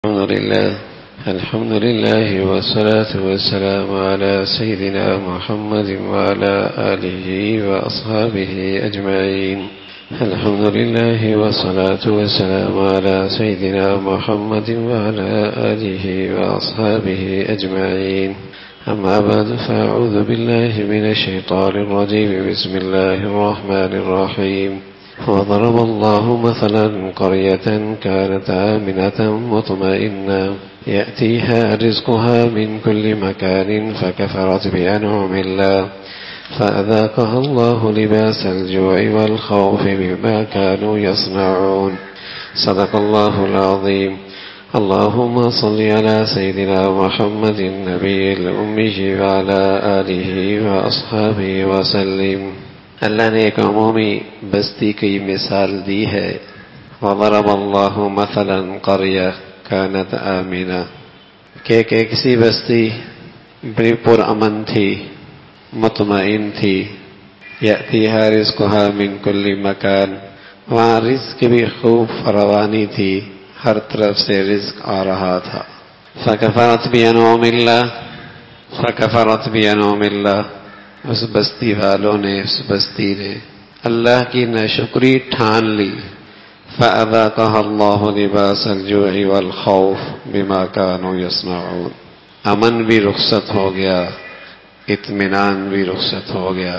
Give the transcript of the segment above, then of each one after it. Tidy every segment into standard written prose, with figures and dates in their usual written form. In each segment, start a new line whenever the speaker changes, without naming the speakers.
الحمد لله والصلاة والسلام على سيدنا محمد وعلى آله وأصحابه أجمعين. الحمد لله والصلاة والسلام على سيدنا محمد وعلى آله وأصحابه أجمعين. أما بعد فأعوذ بالله من الشيطان الرجيم. بسم الله الرحمن الرحيم. وضرب الله مثلا قرية كانت آمنة مطمئنة يأتيها رزقها من كل مكان فكفرت بأنعم الله فأذاقها الله لباس الجوع والخوف بما كانوا يصنعون. صدق الله العظيم. اللهم صل على سيدنا محمد النبي الأمي وعلى آله وأصحابه وسلم. اللہ نے ایک عمومی بستی کی مثال دی ہے. وضرب اللہ مثلا قریہ کانت آمنہ، کہ ایک سی بستی بڑی پرامن تھی، مطمئن تھی. یأتیہا رزقہا من کل مکان، وہاں رزق کی بھی خوب فراوانی تھی، ہر طرف سے رزق آ رہا تھا. فکفرت بانعم اللہ، اس بستی والوں نے، اس بستی نے اللہ کی ناشکری ٹھان لی. فَأَذَاقَهَا اللَّهُ لِبَاسَ الْجُوعِ وَالْخَوْفِ بِمَا كَانُوا يَصْنَعُونَ. امن بھی رخصت ہو گیا، اطمینان بھی رخصت ہو گیا،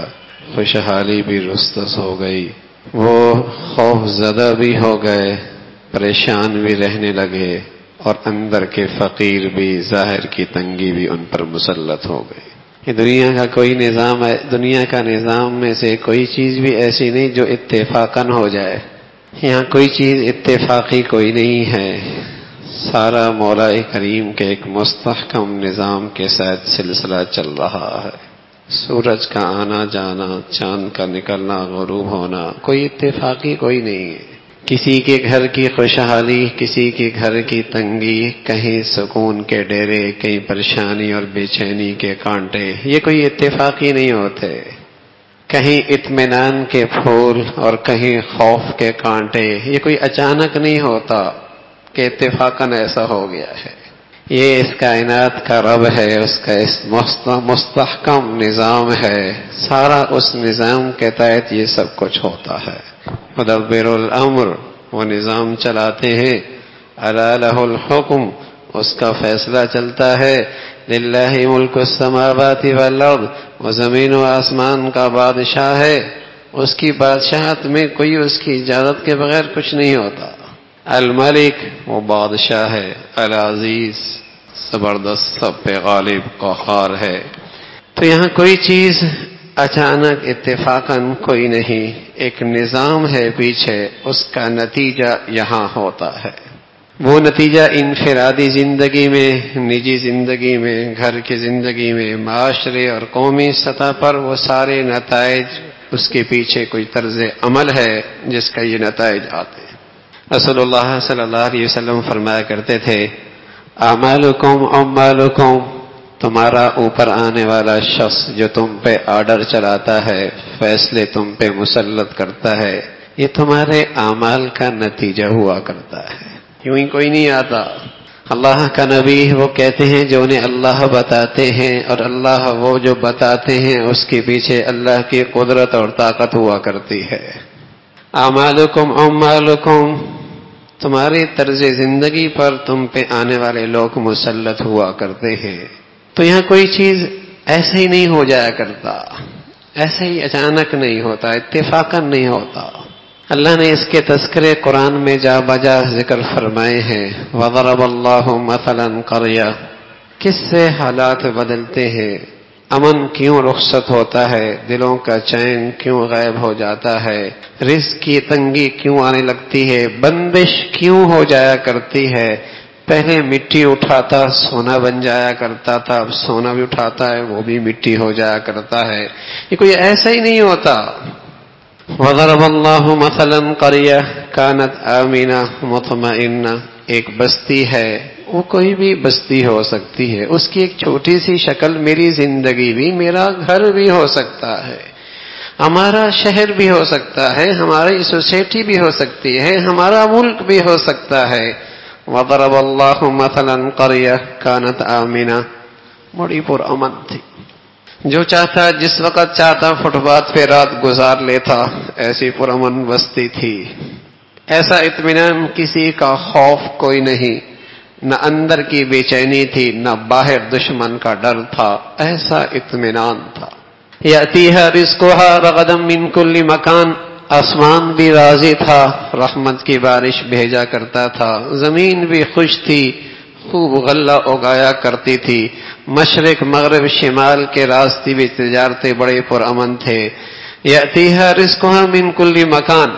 خوشحالی بھی رخصت ہو گئی. وہ خوف زدہ بھی ہو گئے، پریشان بھی رہنے لگے، اور اندر کے فقیر بھی، ظاہر کی تنگی بھی ان پر مسلط ہو گئی. یہ دنیا کا کوئی نظام ہے، دنیا کا نظام میں سے کوئی چیز بھی ایسی نہیں جو اتفاقاً ہو جائے. یہاں کوئی چیز اتفاقی کوئی نہیں ہے، سارا مولا کریم کے ایک مستحکم نظام کے ساتھ سلسلہ چل رہا ہے. سورج کا آنا جانا، چاند کا نکلنا، غروب ہونا، کوئی اتفاقی کوئی نہیں ہے. کسی کے گھر کی خوشحالی، کسی کے گھر کی تنگی، کہیں سکون کے ڈیرے، کہیں پریشانی اور بے چینی کے کانٹے، یہ کوئی اتفاقی نہیں ہوتے. کہیں اطمینان کے پھول اور کہیں خوف کے کانٹے، یہ کوئی اچانک نہیں ہوتا کہ اتفاقاً ایسا ہو گیا ہے. یہ اس کائنات کا رب ہے، اس کا اس مستحکم نظام ہے. سارا اس نظام کے تحت یہ سب کچھ ہوتا ہے. مدبر الامر، وہ نظام چلاتے ہیں. الا لہ الحکم، اس کا فیصلہ چلتا ہے. للہ ملک السماوات والارض، وہ زمین و آسمان کا بادشاہ ہے. اس کی بادشاہت میں کوئی اس کی اجازت کے بغیر کچھ نہیں ہوتا. الملک، وہ بادشاہ ہے. العزیز، زبردست، سب پہ غالب، قہار ہے. تو یہاں کوئی چیز اچانک اتفاقاً کوئی نہیں، ایک نظام ہے پیچھے، اس کا نتیجہ یہاں ہوتا ہے. وہ نتیجہ انفرادی زندگی میں، نجی زندگی میں، گھر کی زندگی میں، معاشرے اور قومی سطح پر، وہ سارے نتائج، اس کے پیچھے کوئی طرز عمل ہے جس کا یہ نتائج آتے ہیں. رسول اللہ صلی اللہ علیہ وسلم فرمایا کرتے تھے، اعمالکم عمالکم، تمہارا اوپر آنے والا شخص جو تم پہ آرڈر چلاتا ہے، فیصلے تم پہ مسلط کرتا ہے، یہ تمہارے اعمال کا نتیجہ ہوا کرتا ہے، یوں ہی کوئی نہیں آتا. اللہ کا نبی وہ کہتے ہیں جو انہیں اللہ بتاتے ہیں، اور اللہ وہ جو بتاتے ہیں اس کے پیچھے اللہ کی قدرت اور طاقت ہوا کرتی ہے. اعمالکم عمالکم، تمہاری طرز زندگی پر تم پہ آنے والے لوگ مسلط ہوا کرتے ہیں. تو یہاں کوئی چیز ایسے ہی نہیں ہو جایا کرتا، ایسے ہی اچانک نہیں ہوتا، اتفاقاً نہیں ہوتا. اللہ نے اس کے تذکرے قرآن میں جا بجا ذکر فرمائے ہیں. وضرب اللہ مثلا قریہ، کس سے حالات بدلتے ہیں، امن کیوں رخصت ہوتا ہے، دلوں کا چین کیوں غائب ہو جاتا ہے، رزق کی تنگی کیوں آنے لگتی ہے، بندش کیوں ہو جایا کرتی ہے. پہلے مٹی اٹھاتا سونا بن جایا کرتا تھا، اب سونا بھی اٹھاتا ہے وہ بھی مٹی ہو جایا کرتا ہے. یہ کوئی ایسا ہی نہیں ہوتا. وضرب اللہ مثلا قریہ کانت آمنہ مطمئنہ، ایک بستی ہے، وہ کوئی بھی بستی ہو سکتی ہے، اس کی ایک چھوٹی سی شکل میری زندگی بھی، میرا گھر بھی ہو سکتا ہے، ہمارا شہر بھی ہو سکتا ہے، ہماری سوسائٹی بھی ہو سکتی ہے، ہمارا ملک بھی ہو سکتا ہے. وضرب اللہ مثلا قریہ کانت آمنہ، بڑی پرامن تھی، جو چاہتا جس وقت چاہتا فٹ پاتھ پہ رات گزار لیتا، ایسی پرامن بستی تھی، ایسا اطمینان، کسی کا خوف کوئی نہیں، نہ اندر کی بے چینی تھی، نہ باہر دشمن کا ڈر تھا، ایسا اطمینان تھا۔ یأتیہا رزقہا رغدا من کل مکان، آسمان بھی راضی تھا، رحمت کی بارش بھیجا کرتا تھا، زمین بھی خوش تھی، خوب غلہ اگایا کرتی تھی، مشرق مغرب شمال کے راستے بھی تجارتیں بڑے پرامن تھے۔ یأتیہا رزقہا من کل مکان،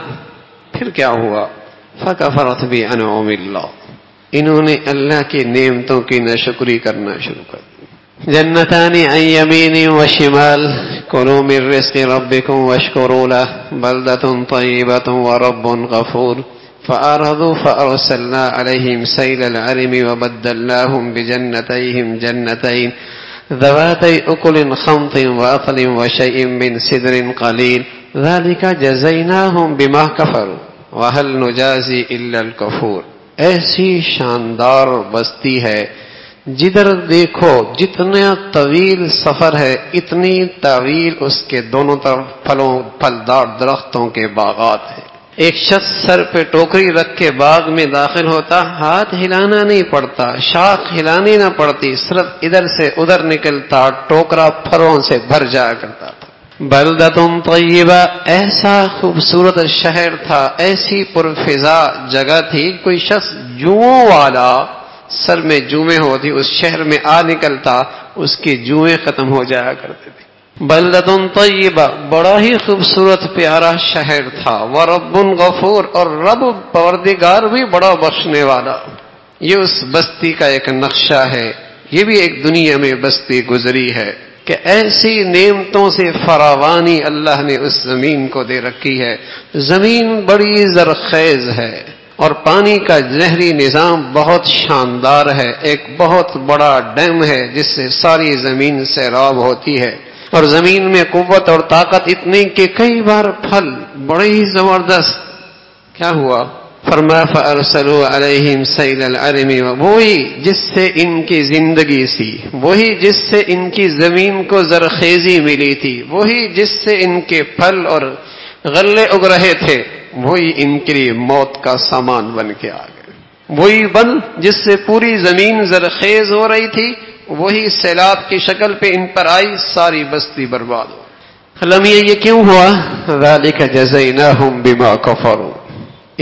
پھر کیا ہوا؟ فکفرت بانعم اللہ، انہوں نے اللہ کی نعمتوں کی ناشکری کرنا شروع کر دی۔ جنتان عن یمین وشمال کلوا من رزق ربکم واشکروا له بلدة طیبة ورب غفور فأعرضوا فأرسلنا عليهم سيل العرم وبدلناهم بجنتيهم جنتين ذواتي أكل خمط وأثل وشيء من سدر قليل ذلك جزيناهم بما كفروا وهل نجازي إلا الكفور۔ ایسی شاندار بستی ہے، جدھر دیکھو جتنا طویل سفر ہے اتنی طویل اس کے دونوں طرف پھلدار درختوں کے باغات ہیں۔ ایک شخص سر پہ ٹوکری رکھ کے باغ میں داخل ہوتا، ہاتھ ہلانا نہیں پڑتا، شاخ ہلانی نہ پڑتی، صرف ادھر سے ادھر نکلتا، ٹوکرا پھلوں سے بھر جایا کرتا تھا۔ بلدۃ طیبہ، ایسا خوبصورت شہر تھا، ایسی پرفضا جگہ تھی، کوئی شخص جوؤں والا سر میں جوئیں ہوتی اس شہر میں آ نکلتا، اس کی جوئیں ختم ہو جایا کرتے تھے۔ بلدۃ طیبہ، بڑا ہی خوبصورت پیارا شہر تھا، ورب غفور، اور رب پروردگار بھی بڑا بخشنے والا۔ یہ اس بستی کا ایک نقشہ ہے، یہ بھی ایک دنیا میں بستی گزری ہے کہ ایسی نعمتوں سے فراوانی اللہ نے اس زمین کو دے رکھی ہے۔ زمین بڑی زرخیز ہے اور پانی کا نہری نظام بہت شاندار ہے، ایک بہت بڑا ڈیم ہے جس سے ساری زمین سیراب ہوتی ہے، اور زمین میں قوت اور طاقت اتنی کہ کئی بار پھل بڑے ہی زبردست۔ کیا ہوا؟ فرمایا فَأَرْسَلُوا عَلَيْهِمْ سَيْلَ الْعَرِمِ، وہی جس سے ان کی زندگی سی، وہی جس سے ان کی زمین کو زرخیزی ملی تھی، وہی جس سے ان کے پھل اور غلے اگ رہے تھے، وہی ان کے لیے موت کا سامان بن کے آ گئے۔ وہی بن جس سے پوری زمین زرخیز ہو رہی تھی، وہی سیلاب کی شکل پہ ان پر آئی، ساری بستی برباد ہو۔ علمیہ یہ کیوں ہوا؟ ذَلِكَ جَزَيْنَاهُمْ بِمَا كَفَرُوا،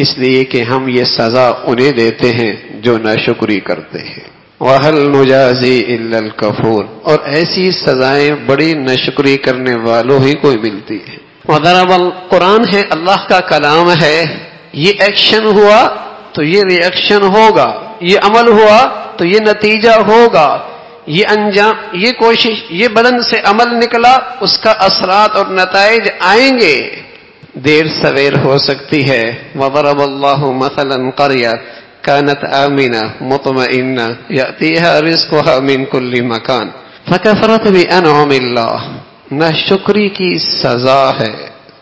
اس لیے کہ ہم یہ سزا انہیں دیتے ہیں جو ناشکری کرتے ہیں۔ وَهَلْ نُجَازِي إِلَّا الْكَفُورَ، اور ایسی سزائیں بڑی ناشکری کرنے والوں ہی کو ملتی ہیں۔ وَضَرَبَ، قرآن ہے، اللہ کا کلام ہے، یہ ایکشن ہوا تو یہ ری ایکشن ہوگا، یہ عمل ہوا تو یہ نتیجہ ہوگا، یہ انجام، یہ کوشش، یہ بدن سے عمل نکلا، اس کا اثرات اور نتائج آئیں گے، دیر سویر ہو سکتی ہے۔ وَضَرَبَ اللَّهُ مَثَلًا قَرْيَةً كَانَتْ آمِنَةً مُطْمَئِنَّةً يَأْتِيهَا رِزْقُهَا مِنْ كُلِّ مَكَانٍ فَكَفَرَتْ بِأَنْعُمِ اللَّهِ۔ ناشکری کی سزا ہے،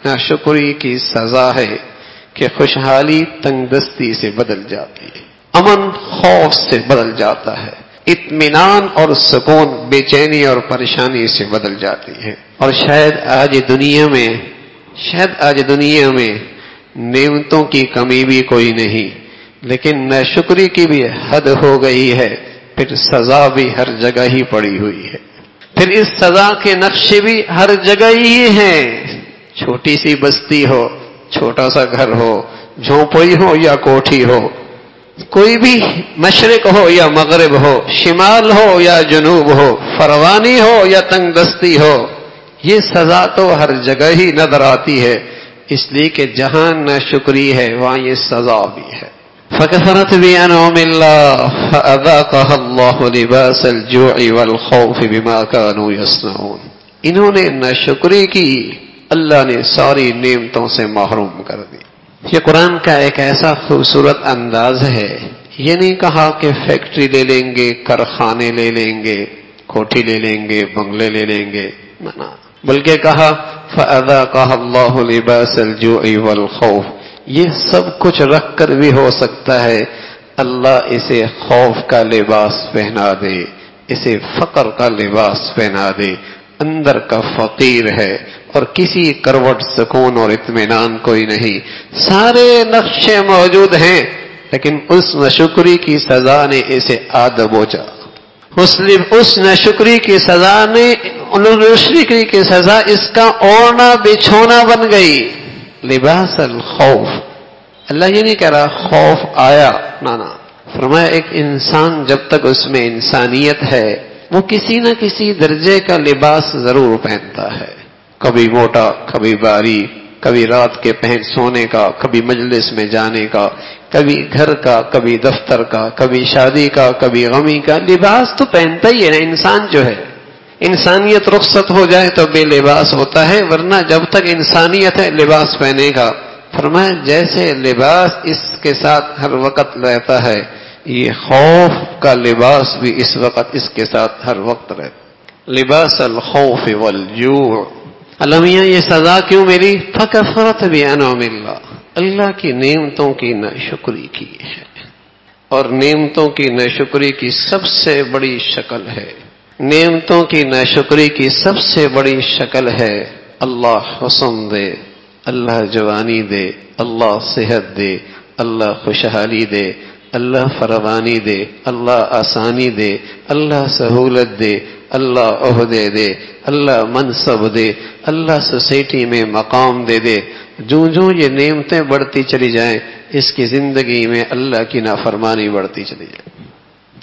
ناشکری کی سزا ہے کہ خوشحالی تنگ دستی سے بدل جاتی ہے، امن خوف سے بدل جاتا ہے، اطمینان اور سکون بے چینی اور پریشانی سے بدل جاتی ہے۔ اور شاید آج دنیا میں نعمتوں کی کمی بھی کوئی نہیں، لیکن ناشکری کی بھی حد ہو گئی ہے، پھر سزا بھی ہر جگہ ہی پڑی ہوئی ہے، پھر اس سزا کے نقشے بھی ہر جگہ ہی ہیں، چھوٹی سی بستی ہو، چھوٹا سا گھر ہو، جھونپڑی ہو یا کوٹھی ہو، کوئی بھی مشرق ہو یا مغرب ہو، شمال ہو یا جنوب ہو، فروانی ہو یا تنگ دستی ہو، یہ سزا تو ہر جگہ ہی نظر آتی ہے، اس لیے کہ جہاں ناشکری ہے وہاں یہ سزا بھی ہے۔ فَكَفَرَتْ بِأَنْعُمِ اللَّهِ فَأَذَاقَهَا اللَّهُ لِبَاسَ الْجُوعِ وَالْخَوْفِ بِمَا كَانُوا يَصْنَعُونَ، انہوں نے ناشکری کی، اللہ نے ساری نعمتوں سے محروم کر دی۔ یہ قرآن کا ایک ایسا خوبصورت انداز ہے، یہ نہیں کہا کہ فیکٹری لے لیں گے، کارخانے لے لیں گے، کوٹھی لے لیں گے، بنگلے لے لیں گے، نہ، بلکہ کہا فَأَذَاقَهَا اللَّهُ لِبَاسَ الْجُوعِ وَالْخَوْفِ، یہ سب کچھ رکھ کر بھی ہو سکتا ہے اللہ اسے خوف کا لباس پہنا دے، اسے فقر کا لباس پہنا دے، اندر کا فقیر ہے اور کسی کروٹ سکون اور اطمینان کوئی نہیں، سارے نقشے موجود ہیں، لیکن اس ناشکری کی سزا نے اسے آدھا بوچا، اس ناشکری کی سزا نے ناشکری کی سزا اس کا اوڑھنا بچھونا بن گئی۔ لباس الخوف، اللہ یہ نہیں کہہ رہا خوف آیا، نہ فرمایا ایک انسان جب تک اس میں انسانیت ہے وہ کسی نہ کسی درجے کا لباس ضرور پہنتا ہے، کبھی موٹا، کبھی باری، کبھی رات کے پہن سونے کا، کبھی مجلس میں جانے کا، کبھی گھر کا، کبھی دفتر کا، کبھی شادی کا، کبھی غمی کا، لباس تو پہنتا ہی ہے انسان جو ہے۔ انسانیت رخصت ہو جائے تو بے لباس ہوتا ہے، ورنہ جب تک انسانیت ہے لباس پہنے گا۔ فرمایا جیسے لباس اس کے ساتھ ہر وقت رہتا ہے، یہ خوف کا لباس بھی اس وقت اس کے ساتھ ہر وقت رہتا۔ لباس الخوف والجوع، اللہ میاں یہ سزا کیوں میری؟ فکفرت بانعم اللہ، اللہ کی نعمتوں کی ناشکری کی ہے، اور نعمتوں کی ناشکری کی سب سے بڑی شکل ہے، نعمتوں کی ناشکری کی سب سے بڑی شکل ہے اللہ حسن دے، اللہ جوانی دے، اللہ صحت دے، اللہ خوشحالی دے، اللہ فراوانی دے، اللہ آسانی دے، اللہ سہولت دے، اللہ عہدے دے، اللہ منصب دے، اللہ سوسائٹی میں مقام دے دے۔ جو یہ نعمتیں بڑھتی چلی جائیں اس کی زندگی میں اللہ کی نافرمانی بڑھتی چلی جائے،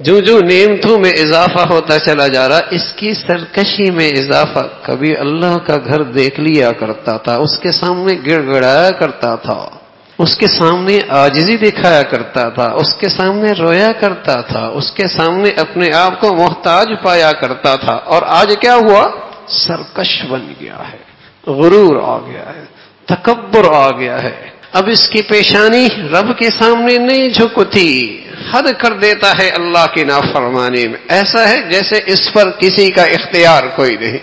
جو نعمتوں میں اضافہ ہوتا چلا جا رہا اس کی سرکشی میں اضافہ۔ کبھی اللہ کا گھر دیکھ لیا کرتا تھا، اس کے سامنے گڑ گڑایا کرتا تھا، اس کے سامنے عاجزی دکھایا کرتا تھا، اس کے سامنے رویا کرتا تھا، اس کے سامنے اپنے آپ کو محتاج پایا کرتا تھا، اور آج کیا ہوا؟ سرکش بن گیا ہے، غرور آ گیا ہے، تکبر آ گیا ہے۔ اب اس کی پیشانی رب کے سامنے نہیں جھکتی، حد کر دیتا ہے اللہ کی نافرمانی میں۔ ایسا ہے جیسے اس پر کسی کا اختیار کوئی نہیں،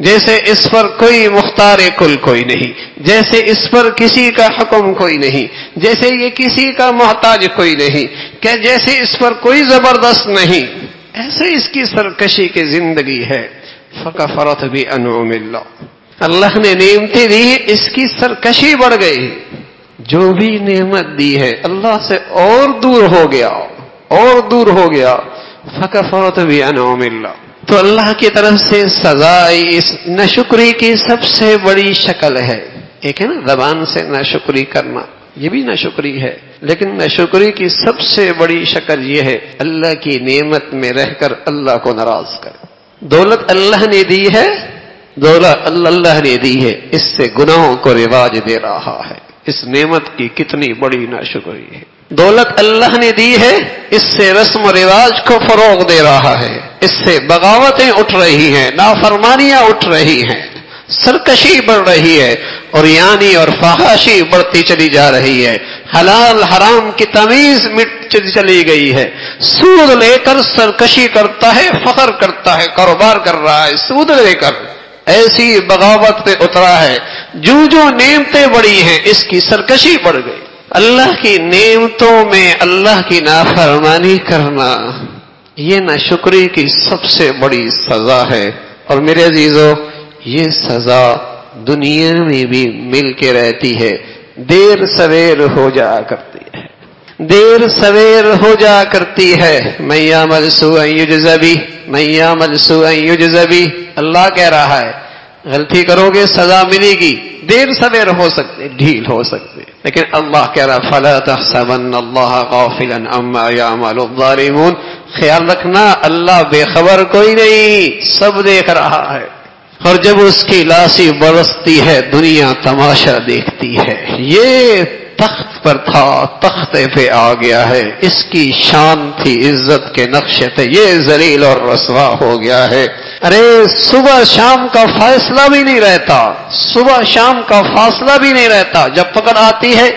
جیسے اس پر کوئی مختار کل کوئی نہیں، جیسے اس پر کسی کا حکم کوئی نہیں، جیسے یہ کسی کا محتاج کوئی نہیں، کہ جیسے اس پر کوئی زبردست نہیں، ایسے اس کی سرکشی کی زندگی ہے۔ فکفرت بانعم اللہ، اللہ نے نعمتیں دی، اس کی سرکشی بڑھ گئی، جو بھی نعمت دی ہے اللہ سے اور دور ہو گیا، اور دور ہو گیا۔ فکفرت بانعم اللہ، تو اللہ کی طرف سے سزا اس ناشکری کی سب سے بڑی شکل ہے۔ ایک ہے نا زبان سے ناشکری کرنا، یہ بھی ناشکری ہے، لیکن ناشکری کی سب سے بڑی شکل یہ ہے اللہ کی نعمت میں رہ کر اللہ کو ناراض کر۔ دولت اللہ نے دی ہے، دولت اللہ نے دی ہے، اس سے گناہوں کو رواج دے رہا ہے، اس نعمت کی کتنی بڑی ناشکری ہے۔ دولت اللہ نے دی ہے، اس سے رسم و رواج کو فروغ دے رہا ہے، اس سے بغاوتیں اٹھ رہی ہیں، نافرمانیاں اٹھ رہی ہیں، سرکشی بڑھ رہی ہے، اور یعنی اور فحاشی بڑھتی چلی جا رہی ہے، حلال حرام کی تمیز مٹ چلی گئی ہے، سود لے کر سرکشی کرتا ہے، فخر کرتا ہے، کاروبار کر رہا ہے سود لے کر، ایسی بغاوت پہ اترا ہے۔ جو نعمتیں بڑی ہیں اس کی سرکشی بڑھ گئی۔ اللہ کی نعمتوں میں اللہ کی نافرمانی کرنا یہ ناشکری کی سب سے بڑی سزا ہے، اور میرے عزیزو یہ سزا دنیا میں بھی مل کے رہتی ہے، دیر سویر ہو جا کرتی ہے، دیر سویر ہو جا کرتی ہے۔ من یعمل سوءا یجز بہ، من یعمل سوءا یجز بہ، اللہ کہہ رہا ہے غلطی کرو گے سزا ملے گی، دیر سویر ہو سکتے، ڈھیل ہو سکتے، لیکن اللہ کہہ رہا فلا تحسبن اللہ غافلا عما يعمل الظالمون، خیال رکھنا اللہ بے خبر کوئی نہیں، سب دیکھ رہا ہے۔ اور جب اس کی لاسی برستی ہے دنیا تماشا دیکھتی ہے، یہ تخت پر تھا تختے پہ آ گیا ہے، اس کی شان تھی عزت کے نقشے تھے، یہ ذلیل اور رسوا ہو گیا ہے۔ ارے صبح شام کا فاصلہ بھی نہیں رہتا، صبح شام کا فاصلہ بھی نہیں رہتا، جب پکڑ آتی ہے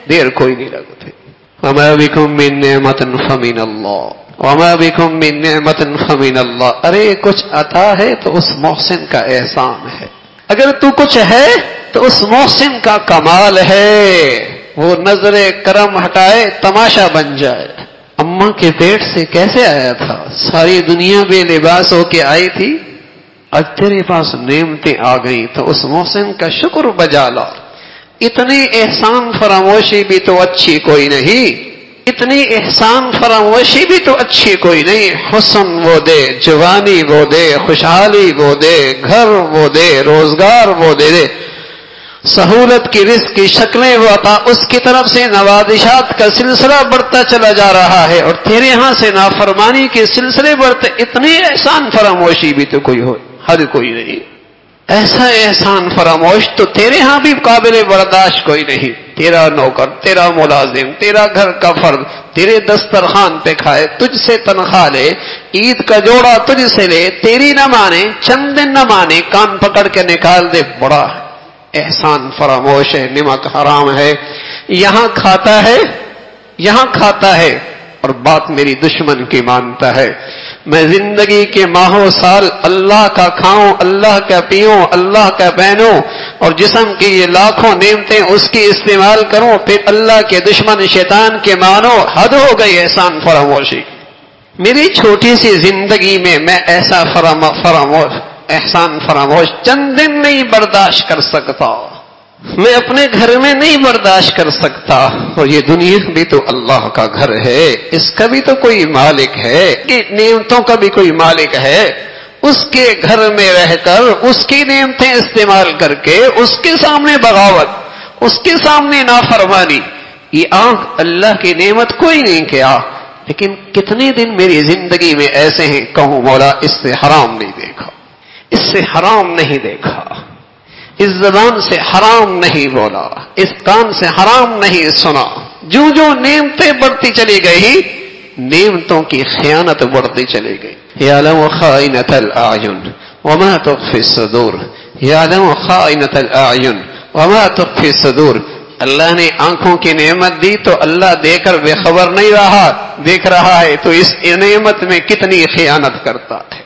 دیر کوئی نہیں لگتی۔ وما بکم من نعمت فمن اللہ، وما بکم من نعمت فمن اللہ، ارے کچھ عطا ہے تو اس محسن کا احسان ہے، اگر تو کچھ ہے تو اس محسن کا کمال ہے، وہ نظر کرم ہٹائے تماشا بن جائے، اماں کے پیٹ سے کیسے آیا تھا؟ ساری دنیا بے لباس ہو کے آئی تھی، اب تیرے پاس نعمتیں آ گئی تو اس محسن کا شکر بجا لا۔ اتنی احسان فراموشی بھی تو اچھی کوئی نہیں، اتنی احسان فراموشی بھی تو اچھی کوئی نہیں۔ حسن وہ دے، جوانی وہ دے، خوشحالی وہ دے، گھر وہ دے، روزگار وہ دے دے، سہولت کی رزق کی شکلیں وہ عطا، اس کی طرف سے نوازشات کا سلسلہ بڑھتا چلا جا رہا ہے، اور تیرے ہاں سے نافرمانی کے سلسلے بڑھتے، اتنی احسان فراموشی بھی تو کوئی ہو، ہر کوئی نہیں۔ ایسا احسان فراموش تو تیرے ہاں بھی قابل برداشت کوئی نہیں۔ تیرا نوکر، تیرا ملازم، تیرا گھر کا فرد تیرے دسترخوان پہ کھائے، تجھ سے تنخواہ لے، عید کا جوڑا تجھ سے لے، تیری نہ مانے، چند دن نہ مانے، کان پکڑ کے نکال دے، بڑا احسان فراموش ہے، نمک حرام ہے، یہاں کھاتا ہے اور بات میری دشمن کی مانتا ہے۔ میں زندگی کے ماہوں سال اللہ کا کھاؤں، اللہ کا پیوں، اللہ کا پہنوں، اور جسم کی یہ لاکھوں نعمتیں اس کی استعمال کروں، پھر اللہ کے دشمن شیطان کے مانو، حد ہو گئی احسان فراموشی۔ میری چھوٹی سی زندگی میں ایسا احسان فراموش چند دن نہیں برداشت کر سکتا، میں اپنے گھر میں نہیں برداشت کر سکتا، اور یہ دنیا بھی تو اللہ کا گھر ہے، اس کا بھی تو کوئی مالک ہے، نعمتوں کا بھی کوئی مالک ہے، اس کے گھر میں رہ کر اس کی نعمتیں استعمال کر کے اس کے سامنے بغاوت، اس کے سامنے نافرمانی، یہ آنکھ اللہ کی نعمت کوئی نہیں کیا۔ لیکن کتنے دن میری زندگی میں ایسے ہیں کہوں مولا اس سے حرام نہیں دیکھا، اس سے حرام نہیں دیکھا، اس زبان سے حرام نہیں بولا، اس کان سے حرام نہیں سنا۔ جو نعمتیں بڑھتی چلی گئی، نعمتوں کی خیانت بڑھتی چلی گئی۔ یعلم خائنۃ الاعین وما تخفی الصدور، یعلم خائنۃ الاعین وما تخفی الصدور۔ اللہ نے آنکھوں کی نعمت دی تو اللہ دے کر بے خبر نہیں رہا، دیکھ رہا ہے تو اس نعمت میں کتنی خیانت کرتا ہے۔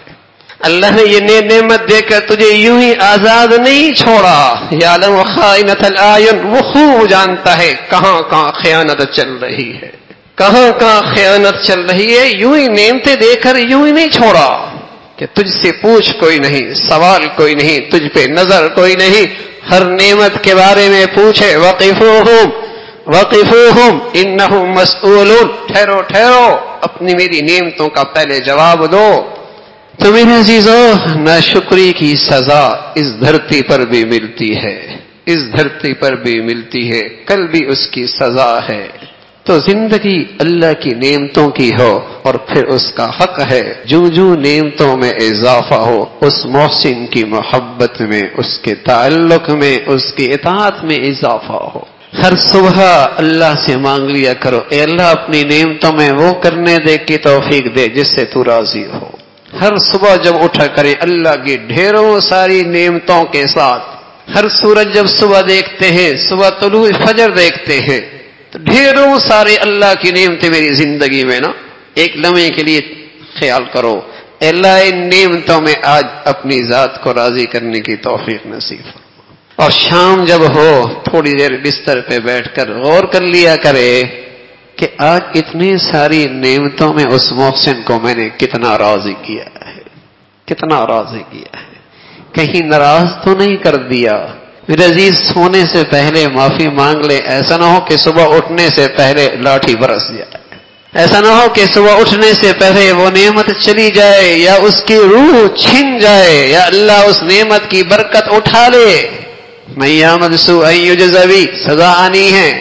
اللہ نے یہ نعمت دے کر تجھے یوں ہی آزاد نہیں چھوڑا۔ یعلم خائنۃ الاعین، وہ خوب جانتا ہے کہاں کہاں خیانت چل رہی ہے، کہاں کہاں خیانت چل رہی ہے۔ یوں ہی نعمتیں دے کر یوں ہی نہیں چھوڑا کہ تجھ سے پوچھ کوئی نہیں، سوال کوئی نہیں، تجھ پہ نظر کوئی نہیں، ہر نعمت کے بارے میں پوچھے۔ وقفوہم انہم مسئولون، ٹھہرو ٹھہرو، اپنی میری نعمتوں کا پہلے جواب دو۔ تو میرے عزیزو، ناشکری کی سزا اس دھرتی پر بھی ملتی ہے، اس دھرتی پر بھی ملتی ہے، کل بھی اس کی سزا ہے۔ تو زندگی اللہ کی نعمتوں کی ہو، اور پھر اس کا حق ہے جو نعمتوں میں اضافہ ہو، اس محسن کی محبت میں، اس کے تعلق میں، اس کی اطاعت میں اضافہ ہو۔ ہر صبح اللہ سے مانگ لیا کرو، اے اللہ اپنی نعمتوں میں وہ کرنے دے کی توفیق دے جس سے تو راضی ہو۔ ہر صبح جب اٹھا کرے اللہ کی ڈھیروں ساری نعمتوں کے ساتھ، ہر سورج جب صبح دیکھتے ہیں، صبح طلوع فجر دیکھتے ہیں، تو ڈھیروں سارے اللہ کی نعمتیں میری زندگی میں نا ایک لمحے کے لیے خیال کرو، اے اللہ ان نعمتوں میں آج اپنی ذات کو راضی کرنے کی توفیق نصیب ہو۔ اور شام جب ہو تھوڑی دیر بستر پہ بیٹھ کر غور کر لیا کرے کہ آج اتنی ساری نعمتوں میں اس محسن کو میں نے کتنا راضی کیا ہے، کتنا راضی کیا ہے، کہیں ناراض تو نہیں کر دیا۔ میرے عزیز، سونے سے پہلے معافی مانگ لے، ایسا نہ ہو کہ صبح اٹھنے سے پہلے لاٹھی برس جائے، ایسا نہ ہو کہ صبح اٹھنے سے پہلے وہ نعمت چلی جائے یا اس کی روح چھن جائے یا اللہ اس نعمت کی برکت اٹھا لے۔ من یعمل سوءا یجز بہ، سزا آنی ہے۔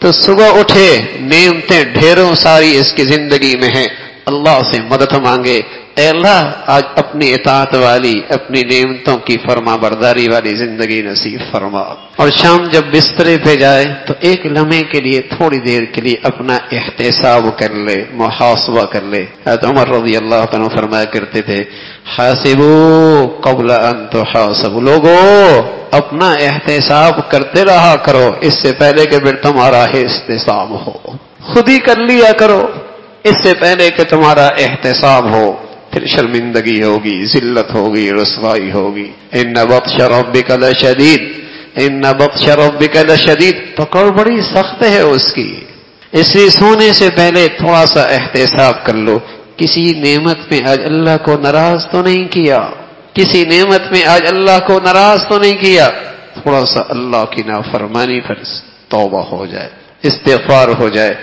تو صبح اٹھے، نعمتیں ڈھیروں ساری اس کی زندگی میں ہیں، اللہ سے مدد مانگے، اے اللہ آج اپنی اطاعت والی، اپنی نعمتوں کی فرما برداری والی زندگی نصیب فرما۔ اور شام جب بسترے پہ جائے تو ایک لمحے کے لیے، تھوڑی دیر کے لیے اپنا احتساب کر لے، محاسبہ کر لے۔ حضرت عمر رضی اللہ عنہ فرمایا کرتے تھے، حاسبو قبل ان تحاسبوا، لوگو اپنا احتساب کرتے رہا کرو اس سے پہلے کہ پھر تمہارا احتساب ہو، خود ہی کر لیا کرو اس سے پہلے کہ تمہارا احتساب ہو، پھر شرمندگی ہوگی، ذلت ہوگی، رسوائی ہوگی۔ ان بطش ربک لشدید، ان بطش ربک لشدید، پکڑ بڑی سخت ہے اس کی، اس لیے سونے سے پہلے تھوڑا سا احتساب کر لو، کسی نعمت میں آج اللہ کو ناراض تو نہیں کیا، کسی نعمت میں آج اللہ کو ناراض تو نہیں کیا، تھوڑا سا اللہ کی نافرمانی پر توبہ ہو جائے، استغفار ہو جائے،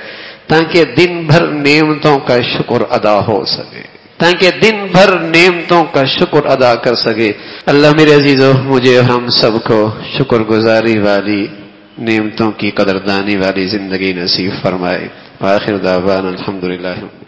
تاکہ دن بھر نعمتوں کا شکر ادا ہو سکے، تاکہ دن بھر نعمتوں کا شکر ادا کر سکے۔ اللہ میرے عزیزو، مجھے اور ہم سب کو شکر گزاری والی، نعمتوں کی قدردانی والی زندگی نصیب فرمائے۔ وآخر دعوانا الحمدللہ۔